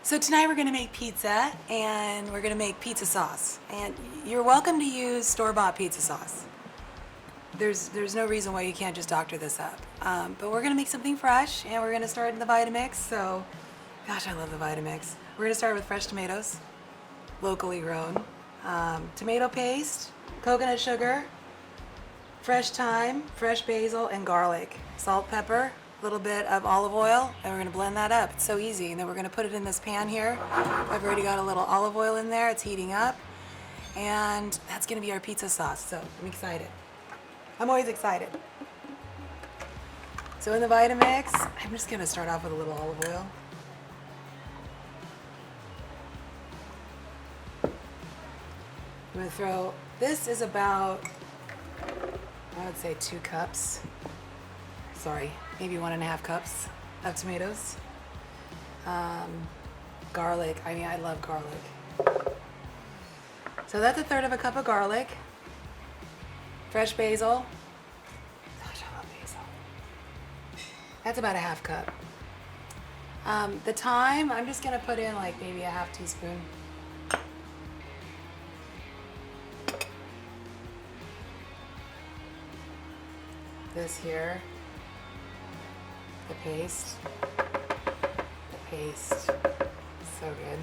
So tonight we're going to make pizza, and we're going to make pizza sauce. And you're welcome to use store-bought pizza sauce. There's no reason why you can't just doctor this up. But we're going to make something fresh, and we're going to start in the Vitamix. So, gosh, I love the Vitamix. We're going to start with fresh tomatoes, locally grown, tomato paste, coconut sugar, fresh thyme, fresh basil, and garlic, salt, pepper, a little bit of olive oil, and we're going to blend that up. It's so easy. And then we're going to put it in this pan here. I've already got a little olive oil in there. It's heating up. And that's going to be our pizza sauce. So I'm excited. I'm always excited. So in the Vitamix, I'm just going to start off with a little olive oil. I'm going to throw, this is about, I would say 2 cups. Sorry, maybe 1.5 cups of tomatoes. Garlic, I mean, I love garlic. So that's 1/3 cup of garlic. Fresh basil. Gosh, I love basil. That's about 1/2 cup. The thyme, I'm just gonna put in like maybe a 1/2 teaspoon. This here. The paste. So good.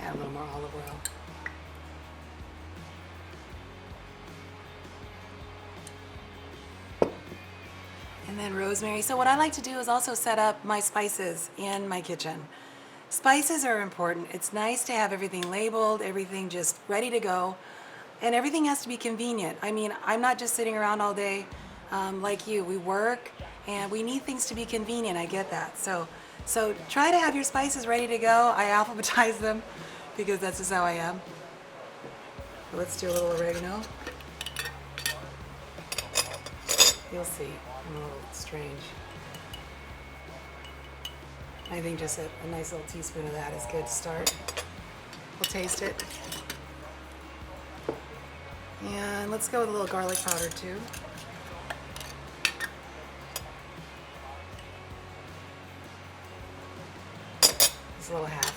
Add a little more olive oil. And then rosemary. So what I like to do is also set up my spices in my kitchen. Spices are important. It's nice to have everything labeled, everything just ready to go, and everything has to be convenient. I mean, I'm not just sitting around all day like you. We work and we need things to be convenient. I get that. So try to have your spices ready to go. I alphabetize them because that's just how I am. Let's do a little oregano. You'll see, I'm a little strange. I think just a nice little teaspoon of that is good to start. We'll taste it. And let's go with a little garlic powder too. Just a little 1/2.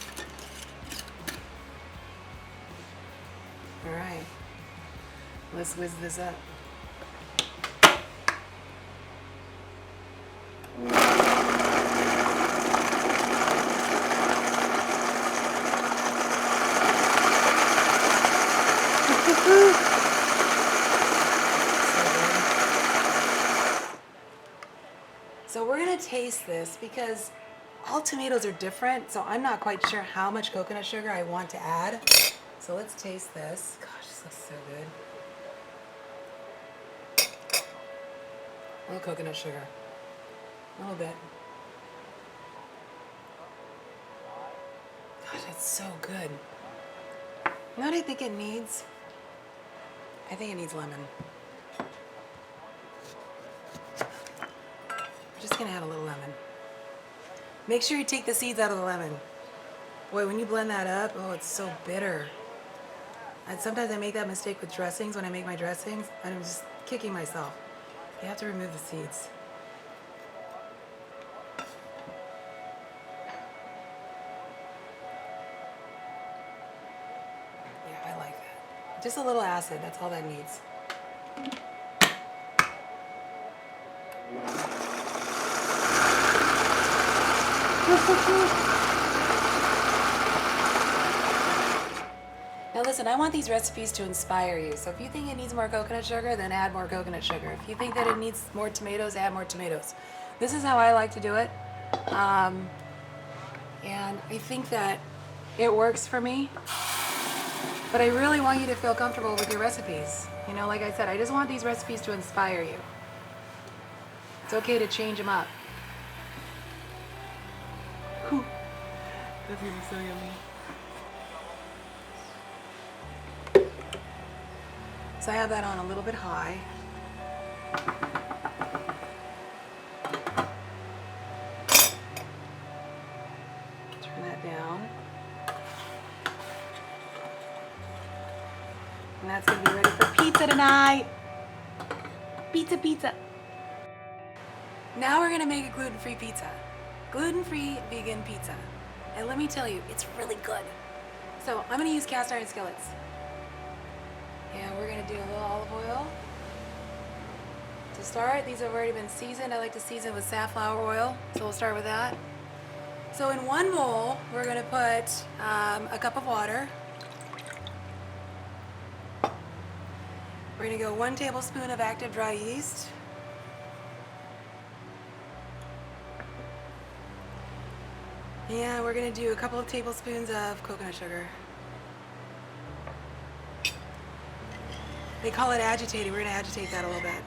All right, let's whiz this up. So we're gonna taste this because all tomatoes are different, so I'm not quite sure how much coconut sugar I want to add. So let's taste this. Gosh, this looks so good. A little coconut sugar, a little bit. Gosh, it's so good. You know what I think it needs? I think it needs lemon. I'm just gonna add a little lemon. Make sure you take the seeds out of the lemon. Boy, when you blend that up, oh, it's so bitter. And sometimes I make that mistake with dressings. When I make my dressings, I'm just kicking myself. You have to remove the seeds. Yeah, I like that. Just a little acid, that's all that needs. Now listen, I want these recipes to inspire you. So if you think it needs more coconut sugar, then add more coconut sugar. If you think that it needs more tomatoes, add more tomatoes. This is how I like to do it. And I think that it works for me. But I really want you to feel comfortable with your recipes. You know, like I said, I just want these recipes to inspire you. It's okay to change them up. Whew. That's gonna be so yummy. So I have that on a little bit high. Turn that down. And that's gonna be ready for pizza tonight. Pizza. Now we're gonna make a gluten-free pizza. gluten-free vegan pizza. And let me tell you, it's really good. So I'm gonna use cast iron skillets. And we're gonna do a little olive oil. To start, these have already been seasoned. I like to season with safflower oil, so we'll start with that. So in one bowl, we're gonna put a cup of water. We're gonna go 1 tablespoon of active dry yeast. And we're gonna do a couple of tablespoons of coconut sugar. They call it agitating. We're gonna agitate that a little bit.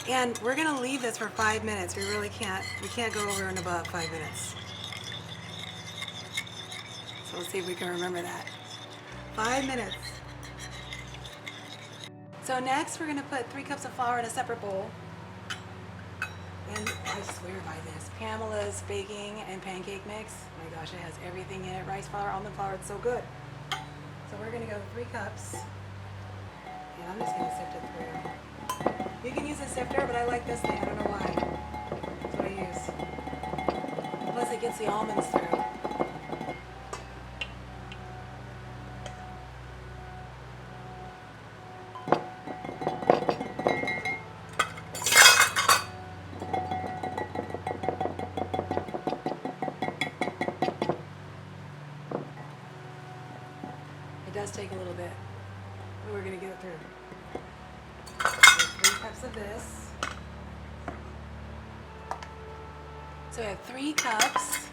And we're gonna leave this for 5 minutes. We can't go over and above 5 minutes. So let's see if we can remember that. 5 minutes. So next we're gonna put 3 cups of flour in a separate bowl. And I swear by this, Pamela's baking and pancake mix. Oh my gosh, it has everything in it. Rice flour, almond flour, it's so good. So we're gonna go 3 cups. And I'm just gonna sift it through. You can use a sifter, but I like this thing, I don't know why. That's what I use. Plus it gets the almonds through. It does take a little bit, but we're gonna get it through. So 3 cups of this. So we have 3 cups.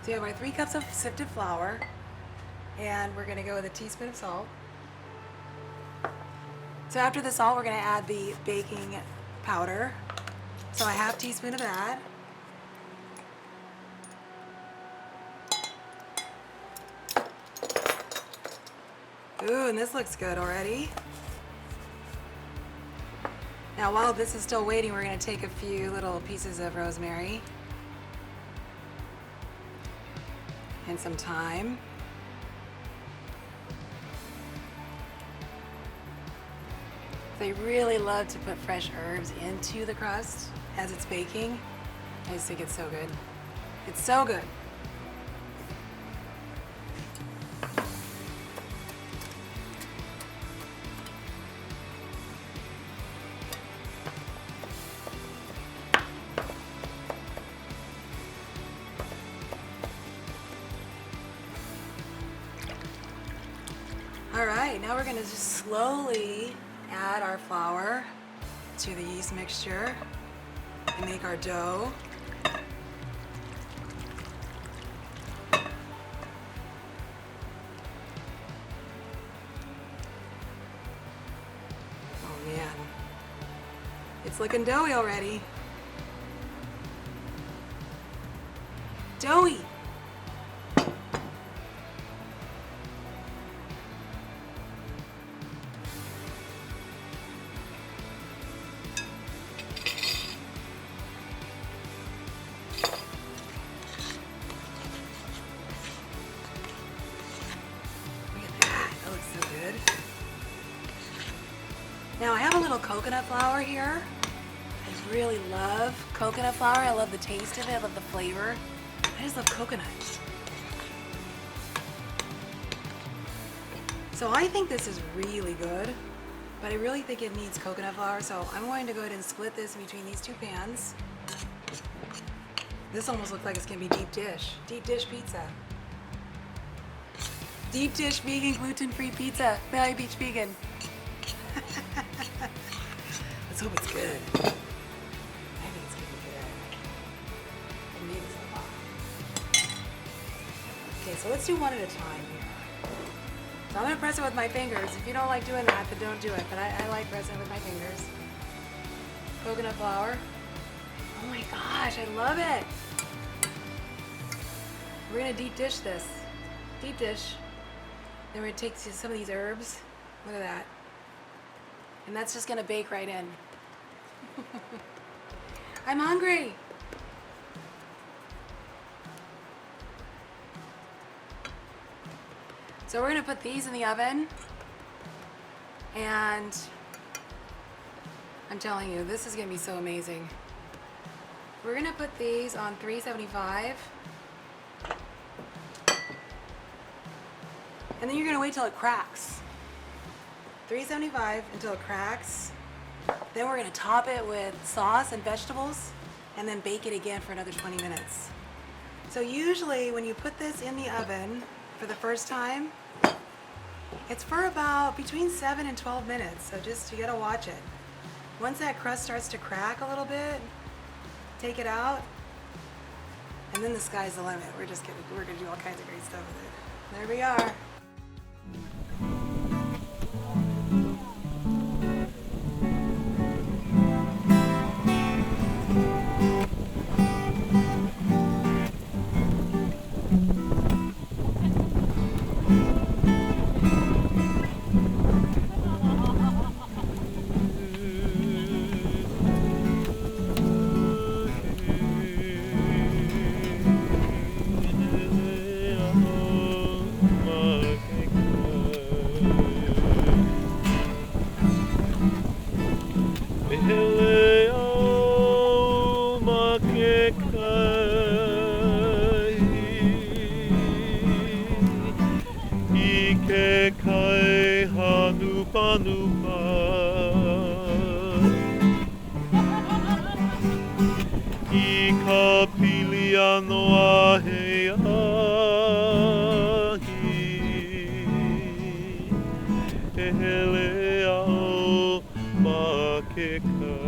So we have our 3 cups of sifted flour, and we're gonna go with a teaspoon of salt. So after the salt, we're gonna add the baking powder. So a half teaspoon of that. Ooh, and this looks good already. Now while this is still waiting, we're gonna take a few little pieces of rosemary and some thyme. They really love to put fresh herbs into the crust as it's baking. I just think it's so good. It's so good. All right, now we're gonna just slowly add our flour to the yeast mixture and make our dough. Oh man, it's looking doughy already. Doughy. Now I have a little coconut flour here. I really love coconut flour. I love the taste of it. I love the flavor. I just love coconut. So I think this is really good, but I really think it needs coconut flour. So I'm going to go ahead and split this between these 2 pans. This almost looks like it's gonna be deep dish pizza. Deep dish vegan gluten-free pizza, Maui Beach vegan. Let's hope it's good. I think it's gonna be good. It needs a lot. Okay, so let's do one at a time here. So I'm gonna press it with my fingers. If you don't like doing that, then don't do it. But I like pressing it with my fingers. Coconut flour. Oh my gosh, I love it. We're gonna deep dish this. Deep dish. Then we're gonna take some of these herbs. Look at that. And that's just gonna bake right in. I'm hungry. So we're gonna put these in the oven, and I'm telling you, this is gonna be so amazing. We're gonna put these on 375, and then you're gonna wait till it cracks. 375 until it cracks. Then we're gonna top it with sauce and vegetables, and then bake it again for another 20 minutes. So usually when you put this in the oven for the first time, it's for about between 7 and 12 minutes. So just, you gotta watch it. Once that crust starts to crack a little bit, take it out, and then the sky's the limit. We're gonna do all kinds of great stuff with it. There we are. Ele ao makekai.